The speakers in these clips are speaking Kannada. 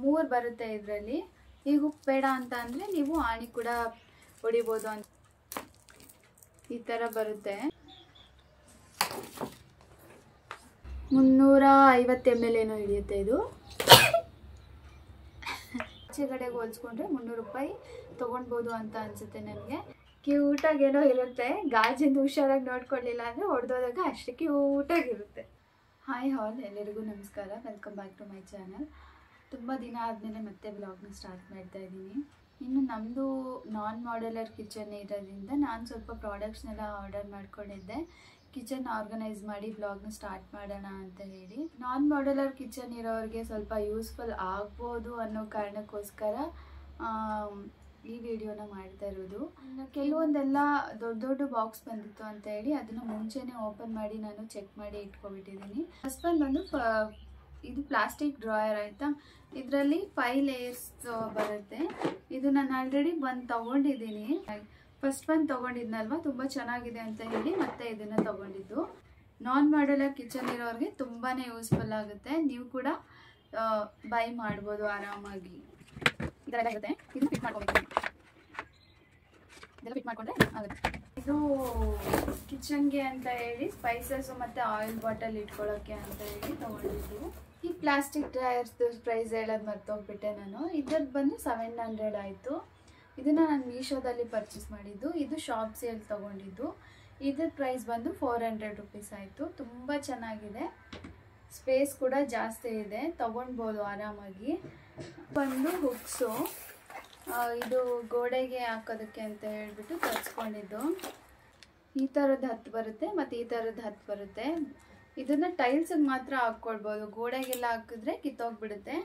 3 ಬರುತ್ತೆ ಇದರಲ್ಲಿ. ಈಗ ಉಪ್ಪು ಬೇಡ ಅಂತ ಅಂದರೆ ನೀವು ಆಣಿ ಕೂಡ ಹೊಡಿಬೋದು ಅಂತ. ಈ ಥರ ಬರುತ್ತೆ. 350 ml ಏನೋ ಹಿಡಿಯುತ್ತೆ ಇದು. ಆಚೆ ಕಡೆಗೆ ಹೋಲಿಸ್ಕೊಂಡ್ರೆ 300 ರೂಪಾಯಿ ತೊಗೊಳ್ಬೋದು ಅಂತ ಅನಿಸುತ್ತೆ ನನಗೆ. ಕ್ಯೂಟಾಗೇನೋ ಇರುತ್ತೆ. ಗಾಜಿಂದ ಹುಷಾರಾಗಿ ನೋಡ್ಕೊಳ್ಳಿಲ್ಲ ಅಂದರೆ ಹೊಡೆದೋದಾಗ ಅಷ್ಟೇ ಕ್ಯೂಟಾಗಿರುತ್ತೆ. ಹಾಯ್ ಹಾಲ್, ಎಲ್ಲರಿಗೂ ನಮಸ್ಕಾರ. Welcome back to my channel. ತುಂಬ ದಿನ ಆದಮೇಲೆ ಮತ್ತೆ ವ್ಲಾಗ್ನ ಸ್ಟಾರ್ಟ್ ಮಾಡ್ತಾ ಇದ್ದೀನಿ. ಇನ್ನು ನಮ್ಮದು ನಾನ್ ಮಾಡ್ಯುಲರ್ ಕಿಚನ್ ಇರೋದ್ರಿಂದ ನಾನು ಸ್ವಲ್ಪ ಪ್ರಾಡಕ್ಟ್ಸ್ನೆಲ್ಲ ಆರ್ಡರ್ ಮಾಡ್ಕೊಂಡಿದ್ದೆ, ಕಿಚನ್ ಆರ್ಗನೈಸ್ ಮಾಡಿ ವ್ಲಾಗ್ನ ಸ್ಟಾರ್ಟ್ ಮಾಡೋಣ ಅಂತ ಹೇಳಿ. ನಾನ್ ಮಾಡ್ಯುಲರ್ ಕಿಚನ್ ಇರೋರಿಗೆ ಸ್ವಲ್ಪ ಯೂಸ್ಫುಲ್ ಆಗ್ಬೋದು ಅನ್ನೋ ಕಾರಣಕ್ಕೋಸ್ಕರ ಈ ವಿಡಿಯೋನ ಮಾಡ್ತಾ ಇರೋದು. ಕೆಲವೊಂದೆಲ್ಲ ದೊಡ್ಡ ದೊಡ್ಡ ಬಾಕ್ಸ್ ಬಂದಿತ್ತು ಅಂತ ಹೇಳಿ ಅದನ್ನು ಮುಂಚೆನೇ ಓಪನ್ ಮಾಡಿ ನಾನು ಚೆಕ್ ಮಾಡಿ ಇಟ್ಕೊಬಿಟ್ಟಿದ್ದೀನಿ. ಫಸ್ಟ್ ಬಂದು ಇದು ಪ್ಲಾಸ್ಟಿಕ್ ಡ್ರಾಯರ್ ಆಯಿತಾ. ಇದರಲ್ಲಿ 5 ಲೇಯರ್ಸ್ ಬರುತ್ತೆ. ಇದು ನಾನು ಆಲ್ರೆಡಿ ತೊಗೊಂಡಿದ್ದೀನಿ. ಫಸ್ಟ್ ತೊಗೊಂಡಿದ್ನಲ್ವ, ತುಂಬ ಚೆನ್ನಾಗಿದೆ ಅಂತ ಹೇಳಿ ಮತ್ತೆ ಇದನ್ನು ತೊಗೊಂಡಿದ್ದು. ನಾನ್ ಮಾಡ್ಯುಲರ್ ಕಿಚನ್ ಇರೋರಿಗೆ ತುಂಬಾ ಯೂಸ್ಫುಲ್ ಆಗುತ್ತೆ. ನೀವು ಕೂಡ ಬೈ ಮಾಡ್ಬೋದು ಆರಾಮಾಗಿ. ಇದೆಲ್ಲ ಇರುತ್ತೆ. ಇದು ಫಿಟ್ ಮಾಡ್ಕೊಬೇಕು. ಇದೆಲ್ಲ ಫಿಟ್ ಮಾಡ್ಕೊಂಡ್ರೆ ಆಗುತ್ತೆ. ಇದು ಕಿಚನ್ಗೆ ಅಂತ ಹೇಳಿ ಸ್ಪೈಸಸ್ ಮತ್ತು ಆಯಿಲ್ ಬಾಟಲ್ ಇಟ್ಕೊಳ್ಳೋಕ್ಕೆ ಅಂತ ಹೇಳಿ ತೊಗೊಂಡಿದ್ದು. ಈ ಪ್ಲಾಸ್ಟಿಕ್ ಡ್ರೈಯರ್ಸ್ದು ಪ್ರೈಸ್ ಹೇಳೋದು ಮರ್ತೋಗ್ಬಿಟ್ಟೆ ನಾನು. ಇದ್ರದ್ದು ಬಂದು 700 ಆಯಿತು. ಇದನ್ನು ನಾನು ಮೀಶೋದಲ್ಲಿ ಪರ್ಚೇಸ್ ಮಾಡಿದ್ದು. ಇದು ಶಾಪ್ ಸೇಲ್ ತೊಗೊಂಡಿದ್ದು. ಇದ್ರ ಪ್ರೈಸ್ ಬಂದು 400 ರೂಪೀಸ್ ಆಯಿತು. ತುಂಬ ಚೆನ್ನಾಗಿದೆ. ಸ್ಪೇಸ್ ಕೂಡ ಜಾಸ್ತಿ ಇದೆ, ತೊಗೊಳ್ಬೋದು ಆರಾಮಾಗಿ. ಬಂದು ಹುಕ್ಸು, ಇದು ಗೋಡೆಗೆ ಹಾಕೋದಕ್ಕೆ ಅಂತ ಹೇಳ್ಬಿಟ್ಟು ತರಿಸ್ಕೊಂಡಿದ್ದು. ಈ ಥರದ್ದು 10 ಬರುತ್ತೆ ಮತ್ತು ಈ ಥರದ್ದು 10 ಬರುತ್ತೆ. ಇದನ್ನು ಟೈಲ್ಸಿಗೆ ಮಾತ್ರ ಹಾಕ್ಕೊಳ್ಬೋದು, ಗೋಡೆಗೆಲ್ಲ ಹಾಕಿದ್ರೆ ಕಿತ್ತೋಗ್ಬಿಡುತ್ತೆ.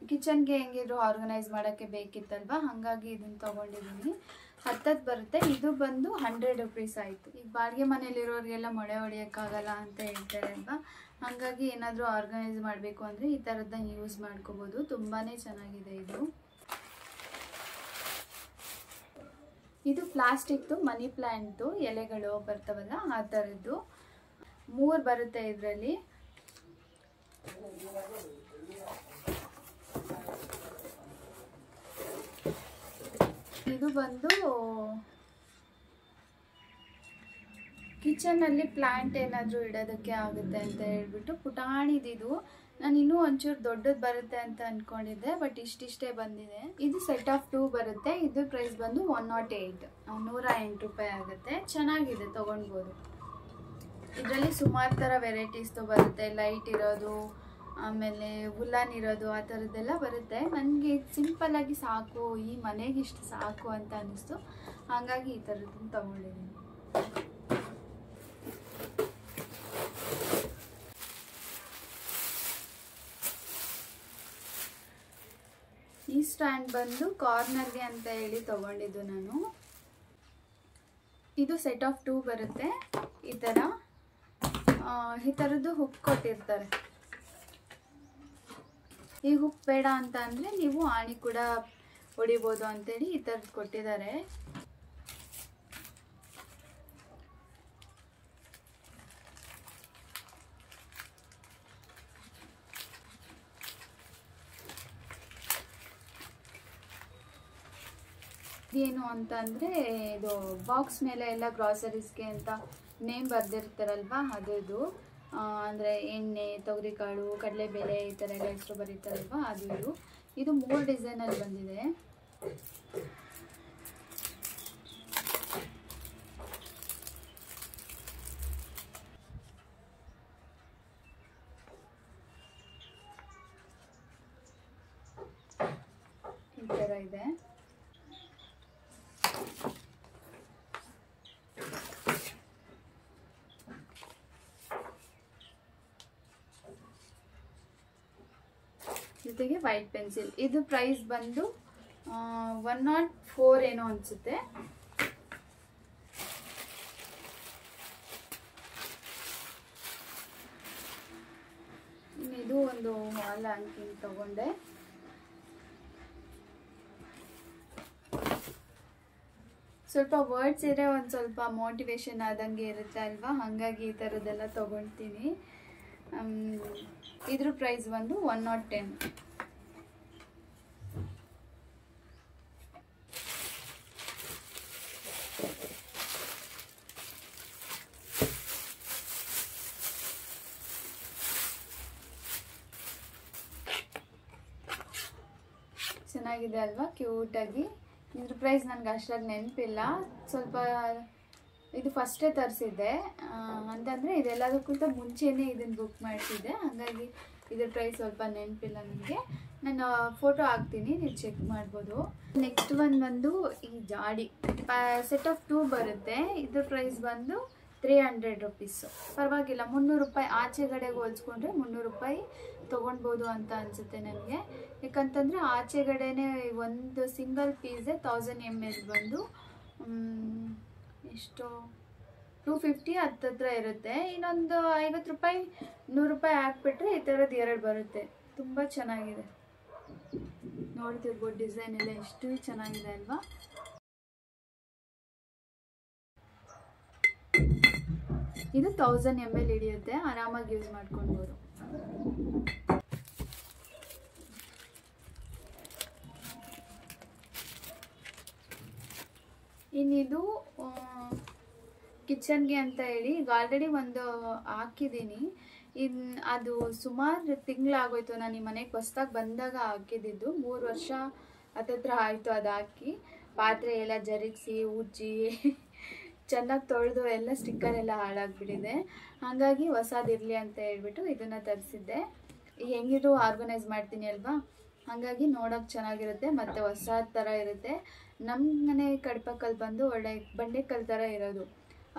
ಕಿಚನ್ಗೆ ಹೆಂಗಿದ್ರು ಆರ್ಗನೈಸ್ ಮಾಡೋಕ್ಕೆ ಬೇಕಿತ್ತಲ್ವ, ಹಾಗಾಗಿ ಇದನ್ನು ತೊಗೊಂಡಿದ್ದೀನಿ. 10 ಬರುತ್ತೆ. ಇದು ಬಂದು 100 ರೂಪೀಸ್ ಆಯಿತು. ಈಗ ಬಾಡಿಗೆ ಮನೇಲಿರೋರಿಗೆಲ್ಲ ಮೊಳೆ ಹೊಡಿಯೋಕ್ಕಾಗಲ್ಲ ಅಂತ ಹೇಳ್ತಾರೆ ಅಲ್ವಾ, ಹಾಗಾಗಿ ಏನಾದರೂ ಆರ್ಗನೈಸ್ ಮಾಡಬೇಕು ಅಂದರೆ ಈ ಥರದ್ದನ್ನ ಯೂಸ್ ಮಾಡ್ಕೋಬೋದು. ತುಂಬಾ ಚೆನ್ನಾಗಿದೆ ಇದು. ಇದು ಪ್ಲಾಸ್ಟಿಕ್ದು ಮನಿ ಪ್ಲ್ಯಾಂಟ್ದು ಎಲೆಗಳು ಬರ್ತಾವಲ್ಲ, ಆ ಥರದ್ದು 3 ಬರುತ್ತೆ ಇದರಲ್ಲಿ. ಇದು ಬಂದು ಕಿಚನಲ್ಲಿ ಪ್ಲಾಂಟ್ ಏನಾದರೂ ಇಡೋದಕ್ಕೆ ಆಗುತ್ತೆ ಅಂತ ಹೇಳ್ಬಿಟ್ಟು ಪುಟಾಣಿದಿದು. ನಾನು ಇನ್ನೂ ಒಂಚೂರು ದೊಡ್ಡದು ಬರುತ್ತೆ ಅಂತ ಅಂದ್ಕೊಂಡಿದ್ದೆ, ಬಟ್ ಇಷ್ಟಿಷ್ಟೇ ಬಂದಿದೆ. ಇದು ಸೆಟ್ ಆಫ್ 2 ಬರುತ್ತೆ. ಇದ್ರ ಪ್ರೈಸ್ ಬಂದು 108 ರೂಪಾಯಿ ಆಗುತ್ತೆ. ಚೆನ್ನಾಗಿದೆ, ತೊಗೊಳ್ಬೋದು. ಇದರಲ್ಲಿ ಸುಮಾರು ಥರ ವೆರೈಟೀಸ್ದು ಬರುತ್ತೆ. ಲೈಟ್ ಇರೋದು, ಆಮೇಲೆ ವುಲ್ಲನ್ ಇರೋದು, ಆ ಥರದ್ದೆಲ್ಲ ಬರುತ್ತೆ. ನನಗೆ ಸಿಂಪಲ್ಲಾಗಿ ಸಾಕು, ಈ ಮನೆಗೆ ಇಷ್ಟು ಸಾಕು ಅಂತ ಅನ್ನಿಸ್ತು, ಹಾಗಾಗಿ ಈ ಥರದ್ದನ್ನು ತೊಗೊಂಡಿದ್ದೀನಿ. ಈ ಸ್ಟ್ಯಾಂಡ್ ಬಂದು ಕಾರ್ನರ್ಗೆ ಅಂತ ಹೇಳಿ ತೊಗೊಂಡಿದ್ದು ನಾನು. ಇದು ಸೆಟ್ ಆಫ್ 2 ಬರುತ್ತೆ. ಈ ಥರದ್ದು ಹುಕ್ ಕೊಟ್ಟಿರ್ತಾರೆ. ಈ ಹುಕ್ ಬೇಡ ಅಂತ ಅಂದರೆ ನೀವು ಆಣಿ ಕೂಡ ಹೊಡಿಬೋದು ಅಂತೇಳಿ ಈ ಥರದ್ದು ಕೊಟ್ಟಿದ್ದಾರೆ. ಏನು ಅಂತ ಅಂದರೆ ಇದು ಬಾಕ್ಸ್ ಮೇಲೆ ಎಲ್ಲ ಗ್ರಾಸರೀಸ್ಗೆ ಅಂತ ನೇಮ್ ಬರೆದಿರ್ತಾರಲ್ವ, ಅದು ಅಂದರೆ ಎಣ್ಣೆ, ತೊಗರಿಕಾಳು, ಕಡಲೆಬೇಳೆ, ಈ ಥರ ಎಲ್ಲ ಹೆಸರು ಬರೀತಾರಲ್ವ, ಅದು ಇದು 3 ಡಿಸೈನಲ್ಲಿ ಬಂದಿದೆ. ಈ ಥರ ಇದೆ. ಜೊತೆಗೆ ವೈಟ್ ಪೆನ್ಸಿಲ್. ಇದು ಪ್ರೈಸ್ ಬಂದು 104 ಏನೋ ಅನಿಸುತ್ತೆ. ಇದು ಒಂದು ವಾಲ್ ಹ್ಯಾಂಗಿಂಗ್ ತಗೊಂಡೆ. ಸ್ವಲ್ಪ ವರ್ಡ್ಸ್ ಇದ್ರೆ ಒಂದು ಸ್ವಲ್ಪ ಮೋಟಿವೇಶನ್ ಆದಂಗೆ ಇರುತ್ತೆ ಅಲ್ವಾ, ಹಾಗಾಗಿ ಈ ಥರದ್ದೆಲ್ಲ ತೊಗೊಳ್ತೀನಿ. ಇದ್ರ ಪ್ರೈಸ್ ಬಂದು 110. ಚೆನ್ನಾಗಿದೆ ಅಲ್ವಾ, ಕ್ಯೂಟಾಗಿ. ಇದ್ರ ಪ್ರೈಸ್ ನನಗೆ ಅಷ್ಟಾಗಿ ನೆನಪಿಲ್ಲ, ಸ್ವಲ್ಪ ಇದು ಫಸ್ಟೇ ತರಿಸಿದ್ದೆ ಅಂತಂದರೆ ಇದೆಲ್ಲದಕ್ಕಿಂತ ಮುಂಚೆನೇ ಇದನ್ನು ಬುಕ್ ಮಾಡಿಸಿದ್ದೆ, ಹಾಗಾಗಿ ಇದ್ರ ಪ್ರೈಸ್ ಸ್ವಲ್ಪ ನೆನಪಿಲ್ಲ ನನಗೆ. ನಾನು ಫೋಟೋ ಹಾಕ್ತೀನಿ, ನೀವು ಚೆಕ್ ಮಾಡ್ಬೋದು. ನೆಕ್ಸ್ಟ್ ಬಂದು ಈ ಜಾಡಿ ಸೆಟ್ ಆಫ್ 2 ಬರುತ್ತೆ. ಇದ್ರ ಪ್ರೈಸ್ ಬಂದು 300 ರುಪೀಸು. ಪರವಾಗಿಲ್ಲ, 300 ರೂಪಾಯಿ ಆಚೆಗಡೆಗೆ ಹೋಲಿಸ್ಕೊಂಡ್ರೆ 300 ರೂಪಾಯಿ ತೊಗೊಳ್ಬೋದು ಅಂತ ಅನಿಸುತ್ತೆ ನನಗೆ. ಯಾಕಂತಂದರೆ ಆಚೆಗಡೆನೇ ಒಂದು ಸಿಂಗಲ್ ಪೀಸೇ 1000 ml ಬಂದು ಎಷ್ಟು 250 ಹತ್ತತ್ರ ಇರುತ್ತೆ. ಇನ್ನೊಂದು 50 ರೂಪಾಯಿ 100 ರೂಪಾಯಿ ಹಾಕ್ಬಿಟ್ರೆ ಈ ಥರದ್ದು 2 ಬರುತ್ತೆ. ತುಂಬ ಚೆನ್ನಾಗಿದೆ, ನೋಡ್ತಿರ್ಬೋದು ಡಿಸೈನ್ ಎಲ್ಲ ಎಷ್ಟು ಚೆನ್ನಾಗಿದೆ ಅಲ್ವಾ. ಇದು 1000 ml ಹಿಡಿಯುತ್ತೆ, ಆರಾಮಾಗಿ ಯೂಸ್ ಮಾಡ್ಕೊಳ್ಬೋದು. ಇನ್ನಿದು ಕಿಚನ್ಗೆ ಅಂತ ಹೇಳಿ ಈಗ ಆಲ್ರೆಡಿ ಒಂದು ಹಾಕಿದ್ದೀನಿ. ಅದು ಸುಮಾರು ತಿಂಗಳಾಗೋಯ್ತು, ನಾನು ಈ ಮನೆಗೆ ಹೊಸ್ದಾಗಿ ಬಂದಾಗ ಹಾಕಿದ್ದು. 3 ವರ್ಷ ಹತ್ತತ್ರ ಆಯಿತು ಅದು ಹಾಕಿ. ಪಾತ್ರೆ ಎಲ್ಲ ಜರುಗಿಸಿ ಉಜ್ಜಿ ಚೆನ್ನಾಗಿ ತೊಳೆದು ಎಲ್ಲ ಸ್ಟಿಕ್ಕರ್ ಎಲ್ಲ ಹಾಳಾಗ್ಬಿಟ್ಟಿದೆ. ಹಾಗಾಗಿ ಹೊಸದಿರಲಿ ಅಂತ ಹೇಳ್ಬಿಟ್ಟು ಇದನ್ನು ತರಿಸಿದ್ದೆ. ಹೆಂಗಿದ್ರು ಆರ್ಗನೈಸ್ ಮಾಡ್ತೀನಿ ಅಲ್ವಾ, ಹಾಗಾಗಿ ನೋಡೋಕೆ ಚೆನ್ನಾಗಿರುತ್ತೆ ಮತ್ತು ಹೊಸ ಥರ ಇರುತ್ತೆ. ನಮ್ಮ ಮನೆ ಕಡ್ಪಕ್ಕಲ್ಲಿ ಬಂದು ಒಳ್ಳೆ ಬಂಡೆಕಲ್ಲು ಥರ ಇರೋದು.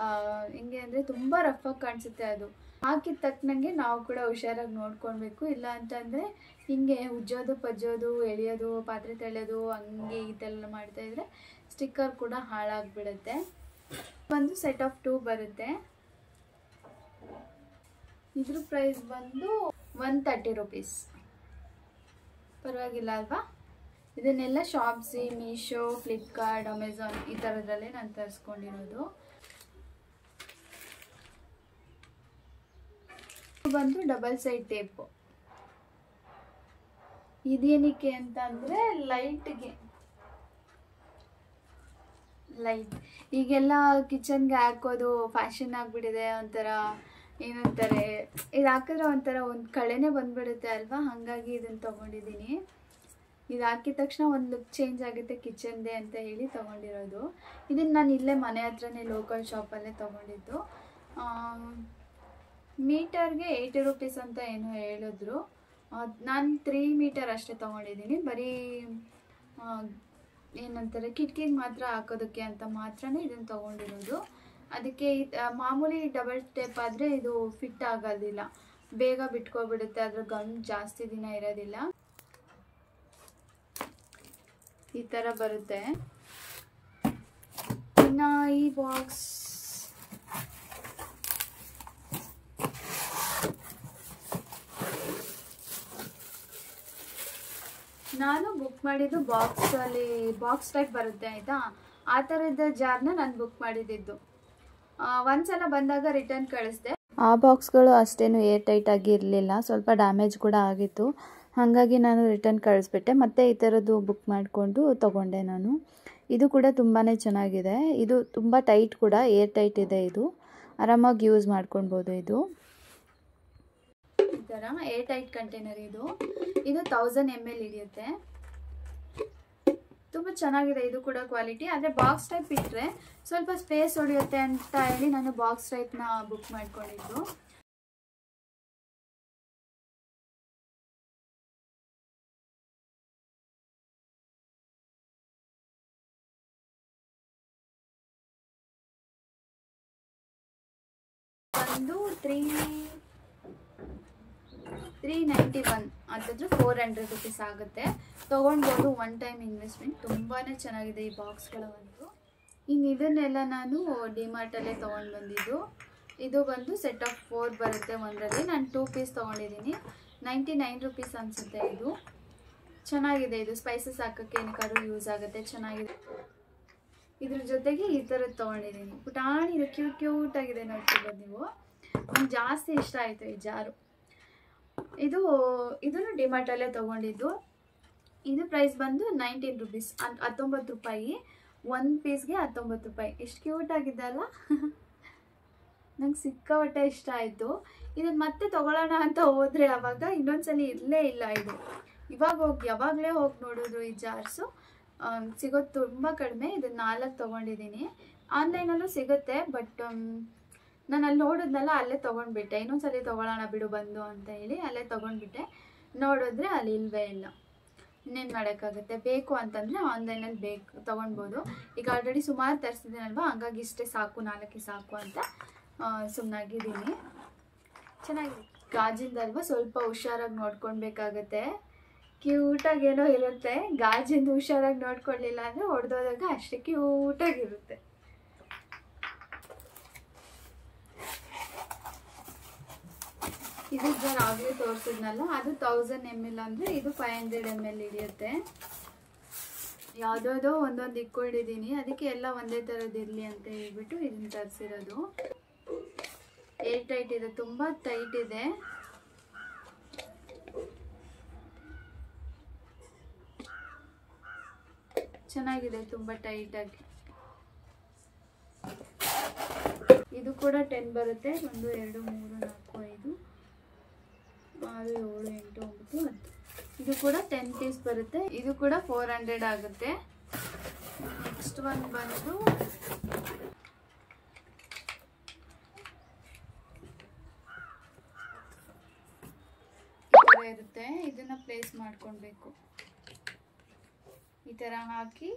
ಹಿಂಗೆ ಅಂದರೆ ತುಂಬ ರಫಾಗಿ ಕಾಣಿಸುತ್ತೆ. ಅದು ಹಾಕಿದ ತಕ್ಕನಂಗೆ ನಾವು ಕೂಡ ಹುಷಾರಾಗಿ ನೋಡ್ಕೊಳ್ಬೇಕು, ಇಲ್ಲ ಅಂತಂದರೆ ಹಿಂಗೆ ಉಜ್ಜೋದು ಪಜ್ಜೋದು ಎಳೆಯೋದು ಪಾತ್ರೆ ತೊಳೆಯೋದು ಹಂಗೆ ಇದೆಲ್ಲ ಮಾಡ್ತಾಯಿದ್ರೆ ಸ್ಟಿಕ್ಕರ್ ಕೂಡ ಹಾಳಾಗಿಬಿಡುತ್ತೆ. ಒಂದು ಸೆಟ್ ಆಫ್ 2 ಬರುತ್ತೆ. ಇದ್ರ ಪ್ರೈಸ್ ಬಂದು 130 ರುಪೀಸ್. ಪರವಾಗಿಲ್ಲ ಅಲ್ವಾ. ಇದನ್ನೆಲ್ಲ ಶಾಪ್ಸಿ, ಮೀಶೋ, ಫ್ಲಿಪ್ಕಾರ್ಟ್, ಅಮೆಝಾನ್ ಈ ಥರದ್ರಲ್ಲೇ ನಾನು ತರಿಸ್ಕೊಂಡಿರೋದು. ಬಂದು ಡಬಲ್ ಸೈಡ್ ಟೇಪು. ಇದೇನಕ್ಕೆ ಅಂತ ಅಂದರೆ ಲೈಟ್ ಈಗೆಲ್ಲ ಕಿಚನ್ಗೆ ಹಾಕೋದು ಫ್ಯಾಷನ್ ಆಗಿಬಿಟ್ಟಿದೆ. ಒಂಥರ ಏನಂತಾರೆ, ಇದು ಹಾಕಿದ್ರೆ ಒಂಥರ ಒಂದು ಕಳೆನೇ ಬಂದ್ಬಿಡುತ್ತೆ ಅಲ್ವಾ, ಹಾಗಾಗಿ ಇದನ್ನು ತೊಗೊಂಡಿದ್ದೀನಿ. ಇದು ಹಾಕಿದ ತಕ್ಷಣ ಒಂದು ಲುಕ್ ಚೇಂಜ್ ಆಗುತ್ತೆ ಕಿಚನ್ದೇ ಅಂತ ಹೇಳಿ ತೊಗೊಂಡಿರೋದು. ಇದನ್ನು ನಾನು ಇಲ್ಲೇ ಮನೆ ಹತ್ರನೇ ಲೋಕಲ್ ಶಾಪಲ್ಲೇ ತೊಗೊಂಡಿದ್ದು. ಮೀಟರ್ಗೆ 80 ರುಪೀಸ್ ಅಂತ ಏನೋ ಹೇಳಿದ್ರು. ನಾನು 3 ಮೀಟರ್ ಅಷ್ಟೇ ತೊಗೊಂಡಿದ್ದೀನಿ. ಬರೀ ಏನಂತಾರೆ ಕಿಟಕಿಗೆ ಮಾತ್ರ ಹಾಕೋದಕ್ಕೆ ಅಂತ ಮಾತ್ರನೇ ಇದನ್ನು ತೊಗೊಂಡಿರೋದು. ಅದಕ್ಕೆ ಮಾಮೂಲಿ ಡಬಲ್ ಟೇಪ್ ಆದರೆ ಇದು ಫಿಟ್ ಆಗೋದಿಲ್ಲ, ಬೇಗ ಬಿಟ್ಕೊಬಿಡುತ್ತೆ, ಅದ್ರ ಗಮ್ ಜಾಸ್ತಿ ದಿನ ಇರೋದಿಲ್ಲ. ಈ ಥರ ಬರುತ್ತೆ. ಇನ್ನು ಈ ಬಾಕ್ಸ್ ನಾನು ಬುಕ್ ಮಾಡಿದ್ದು ಬಾಕ್ಸ್ ಟೈಪ್ ಬರುತ್ತೆ ಆಯಿತಾ, ಆ ಥರದ ಜಾರ್ನ ನಾನು ಬುಕ್ ಮಾಡಿದ್ದು. ಒಂದ್ಸಲ ಬಂದಾಗ ರಿಟರ್ನ್ ಕಳಿಸ್ದೆ. ಆ ಬಾಕ್ಸ್ಗಳು ಅಷ್ಟೇನು ಏರ್ ಟೈಟ್ ಆಗಿ ಇರಲಿಲ್ಲ, ಸ್ವಲ್ಪ ಡ್ಯಾಮೇಜ್ ಕೂಡ ಆಗಿತ್ತು. ಹಾಗಾಗಿ ನಾನು ರಿಟರ್ನ್ ಕಳಿಸ್ಬಿಟ್ಟೆ. ಮತ್ತೆ ಈ ಥರದ್ದು ಬುಕ್ ಮಾಡಿಕೊಂಡು ತೊಗೊಂಡೆ ನಾನು. ಇದು ಕೂಡ ತುಂಬಾ ಚೆನ್ನಾಗಿದೆ. ಇದು ತುಂಬ ಟೈಟ್ ಕೂಡ, ಏರ್ ಟೈಟ್ ಇದೆ. ಇದು ಆರಾಮಾಗಿ ಯೂಸ್ ಮಾಡ್ಕೊಳ್ಬೋದು. ಇದು ಈ ಥರ ಏರ್ ಟೈಟ್ ಕಂಟೈನರ್. ಇದು 1000 ml ಹಿಡಿಯುತ್ತೆ. ತುಂಬ ಚೆನ್ನಾಗಿದೆ ಇದು ಕೂಡ ಕ್ವಾಲಿಟಿ. ಆದರೆ ಬಾಕ್ಸ್ ಟೈಪ್ ಇಟ್ಟರೆ ಸ್ವಲ್ಪ ಸ್ಪೇಸ್ ಹೊಡೆಯುತ್ತೆ ಅಂತ ಹೇಳಿ ನಾನು ಬಾಕ್ಸ್ ಟೈಪ್ನ ಬುಕ್ ಮಾಡ್ಕೊಂಡಿದ್ದು. ಒಂದು 391 ಅಂತಂದ್ರೆ 400 ರುಪೀಸ್ ಆಗುತ್ತೆ. ತೊಗೊಳ್ಬೋದು, ಒನ್ ಟೈಮ್ ಇನ್ವೆಸ್ಟ್ಮೆಂಟ್. ತುಂಬಾ ಚೆನ್ನಾಗಿದೆ ಈ ಬಾಕ್ಸ್ಗಳ ಒಂದು. ಇನ್ನು ಇದನ್ನೆಲ್ಲ ನಾನು ಡಿಮಾರ್ಟಲ್ಲೇ ತೊಗೊಂಡು ಬಂದಿದ್ದು. ಇದು ಬಂದು ಸೆಟ್ ಆಫ್ 4 ಬರುತ್ತೆ ಒಂದರಲ್ಲಿ. ನಾನು 2 ಪೀಸ್ ತೊಗೊಂಡಿದ್ದೀನಿ. 99 ರುಪೀಸ್ ಅನಿಸುತ್ತೆ. ಇದು ಚೆನ್ನಾಗಿದೆ. ಇದು ಸ್ಪೈಸಸ್ ಹಾಕೋಕ್ಕೆ ಏನಕ್ಕಾದ್ರೂ ಯೂಸ್ ಆಗುತ್ತೆ, ಚೆನ್ನಾಗಿದೆ. ಇದ್ರ ಜೊತೆಗೆ ಈ ಥರದ್ದು ತೊಗೊಂಡಿದ್ದೀನಿ. ಪುಟಾಣಿ ಇದು ಕ್ಯೂಟ್ ಆಗಿದೆ, ನೋಡ್ತಿರ್ಬೋದು ನೀವು. ನಂಗೆ ಜಾಸ್ತಿ ಇಷ್ಟ ಆಯಿತು ಈ ಜಾರು. ಇದನ್ನು ಡಿಮಾರ್ಟಲ್ಲೇ ತೊಗೊಂಡಿದ್ದು. ಇದು ಪ್ರೈಸ್ ಬಂದು 19 ರುಪೀಸ್, 19 ರೂಪಾಯಿ. ಒಂದು ಪೀಸ್ಗೆ 19 ರೂಪಾಯಿ. ಎಷ್ಟು ಕ್ಯೂಟ್ ಆಗಿದೆ ಅಲ್ಲ. ನಂಗೆ ಸಿಕ್ಕಾಪಟ್ಟೆ ಇಷ್ಟ ಆಯಿತು. ಇದನ್ನು ಮತ್ತೆ ತೊಗೊಳ್ಳೋಣ ಅಂತ ಹೋದರೆ ಆವಾಗ ಇನ್ನೊಂದ್ಸಲಿ ಇರಲೇ ಇಲ್ಲ. ಇವಾಗ ಯಾವಾಗಲೇ ಹೋಗಿ ನೋಡಿದ್ರು ಈ ಜಾರ್ಸು ಸಿಗೋದು ತುಂಬ ಕಡಿಮೆ. ಇದು 4 ತೊಗೊಂಡಿದ್ದೀನಿ. ಆನ್ಲೈನಲ್ಲೂ ಸಿಗುತ್ತೆ, ಬಟ್ ನಾನು ಅಲ್ಲಿ ನೋಡಿದ್ನಲ್ಲ ಅಲ್ಲೇ ತೊಗೊಂಡ್ಬಿಟ್ಟೆ. ಇನ್ನೊಂದ್ಸಲಿ ತೊಗೊಳ್ಳೋಣ ಬಿಡು ಬಂದು ಅಂತ ಹೇಳಿ ಅಲ್ಲೇ ತೊಗೊಂಡ್ಬಿಟ್ಟೆ. ನೋಡಿದ್ರೆ ಅಲ್ಲಿ ಇಲ್ಲವೇ ಇಲ್ಲ. ಇನ್ನೇನು ಮಾಡೋಕ್ಕಾಗುತ್ತೆ. ಬೇಕು ಅಂತಂದರೆ ಆನ್ಲೈನಲ್ಲಿ ತೊಗೊಳ್ಬೋದು. ಈಗ ಆಲ್ರೆಡಿ ಸುಮಾರು ತರಿಸಿದ್ದೀನಲ್ವ, ಹಂಗಾಗಿ ಇಷ್ಟೇ ಸಾಕು, 4 ಸಾಕು ಅಂತ ಸುಮ್ಮನಾಗಿದ್ದೀನಿ. ಚೆನ್ನಾಗಿದೆ. ಗಾಜಿಂದಲ್ವ ಸ್ವಲ್ಪ ಹುಷಾರಾಗಿ ನೋಡ್ಕೊಳ್ಬೇಕಾಗತ್ತೆ. ಕ್ಯೂಟಾಗೇನೋ ಇರುತ್ತೆ. ಗಾಜಿಂದ ಹುಷಾರಾಗಿ ನೋಡ್ಕೊಳ್ಳಿಲ್ಲ ಅಂದರೆ ಹೊಡೆದೋದಾಗ ಅಷ್ಟೇ ಕ್ಯೂಟಾಗಿರುತ್ತೆ. ಇದು ನಾನು ಆಗಲೇ ತೋರಿಸಿದ್ನಲ್ಲ, ಅದು 1000 ml ಅಂದರೆ ಇದು 500 ml ಹಿಡಿಯುತ್ತೆ. ಯಾವುದೋ ಒಂದೊಂದು ಇಟ್ಕೊಂಡಿದ್ದೀನಿ, ಅದಕ್ಕೆ ಎಲ್ಲ ಒಂದೇ ಥರದ್ದಿರಲಿ ಅಂತ ಹೇಳ್ಬಿಟ್ಟು ಇದನ್ನು ತರಿಸಿರೋದು. ಏರ್ ಟೈಟ್ ಇದೆ, ತುಂಬ ಟೈಟ್ ಇದೆ. ಚೆನ್ನಾಗಿದೆ, ತುಂಬ ಟೈಟಾಗಿ. ಇದು ಕೂಡ 10 ಬರುತ್ತೆ. 1 2 3 4 5 6 7 8 9 10. ಇದು ಕೂಡ 10 ಪೀಸ್ ಬರುತ್ತೆ. ಇದು ಕೂಡ 400 ಆಗುತ್ತೆ. ನೆಕ್ಸ್ಟ್ ಒಂದು ಬಂದು ಈ ಥರ ಇರುತ್ತೆ. ಇದನ್ನ ಪ್ಲೇಸ್ ಮಾಡ್ಕೊಳ್ಬೇಕು ಈ ಥರ ಹಾಕಿ.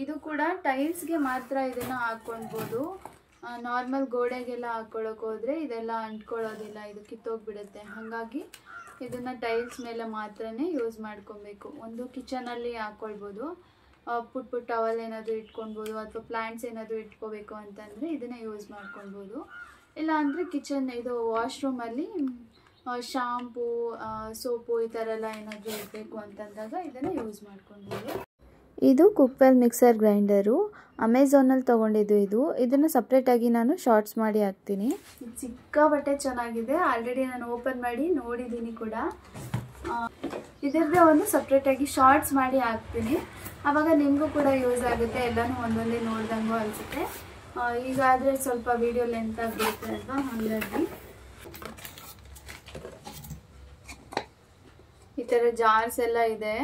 ಇದು ಕೂಡ ಟೈಲ್ಸ್ಗೆ ಮಾತ್ರ ಇದನ್ನು ಹಾಕ್ಕೊಳ್ಬೋದು. ನಾರ್ಮಲ್ ಗೋಡೆಗೆಲ್ಲ ಹಾಕ್ಕೊಳ್ಳೋಕೆ ಹೋದರೆ ಇದೆಲ್ಲ ಅಂಟ್ಕೊಳ್ಳೋದಿಲ್ಲ, ಇದು ಕಿತ್ತೋಗ್ಬಿಡುತ್ತೆ. ಹಾಗಾಗಿ ಇದನ್ನು ಟೈಲ್ಸ್ ಮೇಲೆ ಮಾತ್ರನೇ ಯೂಸ್ ಮಾಡ್ಕೊಬೇಕು. ಒಂದು ಕಿಚನಲ್ಲಿ ಹಾಕ್ಕೊಳ್ಬೋದು, ಪುಟ್ ಟವಲ್ ಏನಾದರೂ ಇಟ್ಕೊಳ್ಬೋದು, ಅಥವಾ ಪ್ಲ್ಯಾಂಟ್ಸ್ ಏನಾದರೂ ಇಟ್ಕೋಬೇಕು ಅಂತಂದರೆ ಇದನ್ನು ಯೂಸ್ ಮಾಡ್ಕೊಳ್ಬೋದು. ಇಲ್ಲ ಅಂದರೆ ಕಿಚನ್ ಇದು ವಾಶ್ರೂಮಲ್ಲಿ ಶಾಂಪೂ ಸೋಪು ಈ ಥರ ಎಲ್ಲ ಏನಾದರೂ ಇರಬೇಕು ಅಂತಂದಾಗ ಇದನ್ನು ಯೂಸ್ ಮಾಡ್ಕೊಳ್ಬೋದು. ಇದು ಕುಕ್ವೆಲ್ ಮಿಕ್ಸರ್ ಗ್ರೈಂಡರು, ಅಮೆಝಾನಲ್ಲಿ ತೊಗೊಂಡಿದ್ದು. ಇದನ್ನು ಸಪ್ರೇಟಾಗಿ ನಾನು ಶಾರ್ಟ್ಸ್ ಮಾಡಿ ಹಾಕ್ತೀನಿ. ಸಿಕ್ಕಾಪಟ್ಟೆ ಚೆನ್ನಾಗಿದೆ. ಆಲ್ರೆಡಿ ನಾನು ಓಪನ್ ಮಾಡಿ ನೋಡಿದ್ದೀನಿ ಕೂಡ. ಇದರದ್ದೇ ಒಂದು ಸಪ್ರೇಟಾಗಿ ಶಾರ್ಟ್ಸ್ ಮಾಡಿ ಹಾಕ್ತೀನಿ. ಆವಾಗ ನಿಮಗೂ ಕೂಡ ಯೂಸ್ ಆಗುತ್ತೆ. ಎಲ್ಲನೂ ಒಂದೊಂದೇ ನೋಡ್ದಂಗೂ ಅನಿಸುತ್ತೆ. ಈಗಾದರೆ ಸ್ವಲ್ಪ ವಿಡಿಯೋ ಲೆಂತ್ ಆಗಿರುತ್ತೆ ಅಲ್ವಾ, ಹಾಗಾಗಿ ಈ ಥರ ಜಾರ್ಸ್ ಎಲ್ಲ ಇದೆ.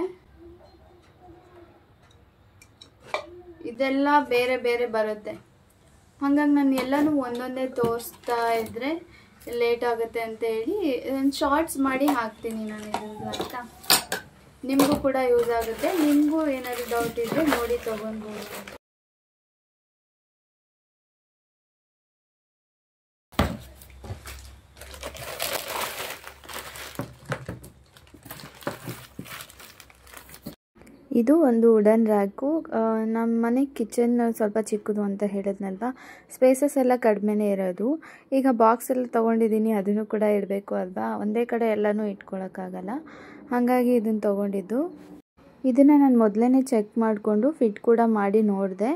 ಇದೆಲ್ಲ ಬೇರೆ ಬೇರೆ ಬರುತ್ತೆ. ಹಾಗಾಗಿ ನಾನು ಎಲ್ಲನೂ ಒಂದೊಂದೇ ತೋರಿಸ್ತಾ ಇದ್ದರೆ ಲೇಟ್ ಆಗುತ್ತೆ ಅಂತ ಹೇಳಿ ಶಾರ್ಟ್ಸ್ ಮಾಡಿ ಹಾಕ್ತೀನಿ ನಾನು ಇದನ್ನು. ಆಯಿತಾ? ನಿಮಗೂ ಕೂಡ ಯೂಸ್ ಆಗುತ್ತೆ. ನಿಮಗೂ ಏನಾದರೂ ಡೌಟ್ ಇದ್ದರೆ ನೋಡಿ ತೊಗೊಳ್ಬೋದು. ಇದು ಒಂದು ವುಡನ್ ರ್ಯಾಕು. ನಮ್ಮ ಮನೆ ಕಿಚನ್ ಸ್ವಲ್ಪ ಚಿಕ್ಕದು ಅಂತ ಹೇಳಿದ್ನಲ್ವ, ಸ್ಪೇಸಸ್ ಎಲ್ಲ ಕಡಿಮೆನೇ ಇರೋದು. ಈಗ ಬಾಕ್ಸ್ ಎಲ್ಲ ತೊಗೊಂಡಿದ್ದೀನಿ, ಅದನ್ನು ಕೂಡ ಇಡಬೇಕು ಅಲ್ವಾ, ಒಂದೇ ಕಡೆ ಎಲ್ಲನೂ ಇಟ್ಕೊಳ್ಳೋಕ್ಕಾಗಲ್ಲ. ಹಾಗಾಗಿ ಇದನ್ನು ತೊಗೊಂಡಿದ್ದು. ಇದನ್ನು ನಾನು ಮೊದಲೇ ಚೆಕ್ ಮಾಡಿಕೊಂಡು ಫಿಟ್ ಕೂಡ ಮಾಡಿ ನೋಡಿದೆ.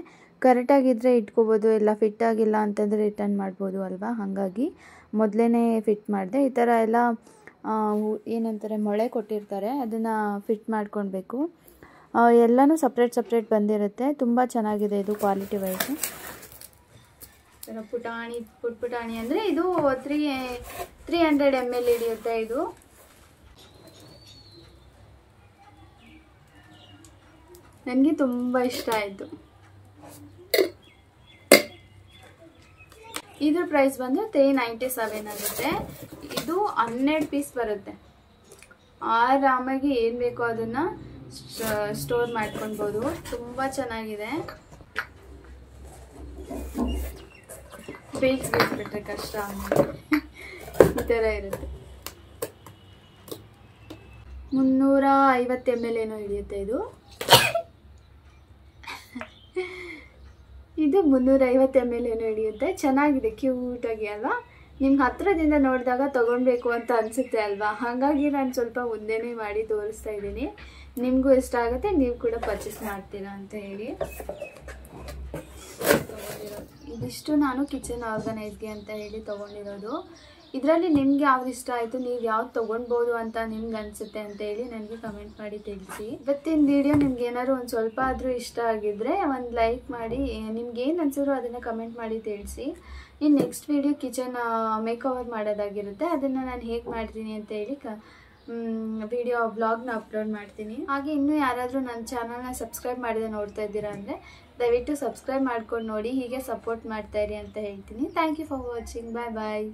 ಕರೆಕ್ಟಾಗಿದ್ದರೆ ಇಟ್ಕೋಬೋದು, ಇಲ್ಲ ಫಿಟ್ ಆಗಿಲ್ಲ ಅಂತಂದರೆ ರಿಟರ್ನ್ ಮಾಡ್ಬೋದು ಅಲ್ವಾ. ಹಾಗಾಗಿ ಮೊದಲೇ ಫಿಟ್ ಮಾಡಿದೆ. ಈ ಥರ ಎಲ್ಲ ಏನಂತಾರೆ ಮೊಳೆ ಕೊಟ್ಟಿರ್ತಾರೆ, ಅದನ್ನು ಫಿಟ್ ಮಾಡ್ಕೊಳ್ಬೇಕು. ಎಲ್ಲನೂ ಸಪ್ರೇಟ್ ಬಂದಿರುತ್ತೆ. ತುಂಬ ಚೆನ್ನಾಗಿದೆ ಇದು ಕ್ವಾಲಿಟಿ ವೈಸು. ಪುಟಾಣಿ ಅಂದರೆ ಇದು 300 ml ಹಿಡಿಯುತ್ತೆ. ಇದು ನನಗೆ ತುಂಬ ಇಷ್ಟ ಆಯಿತು. ಇದ್ರ ಪ್ರೈಸ್ ಬಂದು 397 ಆಗುತ್ತೆ. ಇದು 12 ಪೀಸ್ ಬರುತ್ತೆ. ಆರಾಮಾಗಿ ಏನು ಬೇಕೋ ಅದನ್ನು ಸ್ಟೋರ್ ಮಾಡ್ಕೊಳ್ಬೋದು. ತುಂಬ ಚೆನ್ನಾಗಿದೆ. ಬೇಯಿಸ್ಬಿಟ್ರೆ ಕಷ್ಟ ಈ ಥರ ಇರುತ್ತೆ. 350 ml ಏನೋ ಹಿಡಿಯುತ್ತೆ ಇದು. ಇದು 350 ml ಏನೋ ಹಿಡಿಯುತ್ತೆ. ಚೆನ್ನಾಗಿದೆ, ಕ್ಯೂಟಾಗಿ ಅಲ್ವಾ. ನಿಮ್ಗೆ ಹತ್ರದಿಂದ ನೋಡಿದಾಗ ತೊಗೊಳ್ಬೇಕು ಅಂತ ಅನಿಸುತ್ತೆ ಅಲ್ವಾ. ಹಾಗಾಗಿ ನಾನು ಸ್ವಲ್ಪ ಮುಂದೆನೇ ಮಾಡಿ ತೋರಿಸ್ತಾ ಇದ್ದೀನಿ. ನಿಮಗೂ ಇಷ್ಟ ಆಗುತ್ತೆ, ನೀವು ಕೂಡ ಪರ್ಚೇಸ್ ಮಾಡ್ತೀರಾ ಅಂತ ಹೇಳಿ ತೊಗೊಂಡಿರೋದು. ಇದಿಷ್ಟು ನಾನು ಕಿಚನ್ ಆರ್ಗನೈಸ್ಗೆ ಅಂತ ಹೇಳಿ ತೊಗೊಂಡಿರೋದು. ಇದರಲ್ಲಿ ನಿಮ್ಗೆ ಯಾವ್ದು ಇಷ್ಟ ಆಯಿತು, ನೀವು ಯಾವ್ದು ತೊಗೊಳ್ಬೋದು ಅಂತ ನಿಮ್ಗೆ ಅನಿಸುತ್ತೆ ಅಂತ ಹೇಳಿ ನನಗೆ ಕಮೆಂಟ್ ಮಾಡಿ ತಿಳಿಸಿ. ಇವತ್ತಿನ ವಿಡಿಯೋ ನಿಮ್ಗೆ ಏನಾದ್ರು ಒಂದು ಸ್ವಲ್ಪ ಆದರೂ ಇಷ್ಟ ಆಗಿದ್ದರೆ ಒಂದು ಲೈಕ್ ಮಾಡಿ, ನಿಮ್ಗೆ ಏನು ಅನಿಸಿದ್ರು ಅದನ್ನು ಕಮೆಂಟ್ ಮಾಡಿ ತಿಳಿಸಿ. ಇನ್ನು next video kitchen makeover ಮಾಡೋದಾಗಿರುತ್ತೆ. ಅದನ್ನು ನಾನು ಹೇಗೆ ಮಾಡ್ತೀನಿ ಅಂತ ಹೇಳಿ ವಿಡಿಯೋ ವ್ಲಾಗ್ನ ಅಪ್ಲೋಡ್ ಮಾಡ್ತೀನಿ. ಹಾಗೆ ಇನ್ನೂ ಯಾರಾದರೂ ನನ್ನ ಚಾನಲ್ನ ಸಬ್ಸ್ಕ್ರೈಬ್ ಮಾಡದೆ ನೋಡ್ತಾ ಇದ್ದೀರಾ ಅಂದರೆ ದಯವಿಟ್ಟು ಸಬ್ಸ್ಕ್ರೈಬ್ ಮಾಡ್ಕೊಂಡು ನೋಡಿ, ಹೀಗೆ ಸಪೋರ್ಟ್ ಮಾಡ್ತಾಯಿರಿ ಅಂತ ಹೇಳ್ತೀನಿ. Thank you for watching. Bye bye.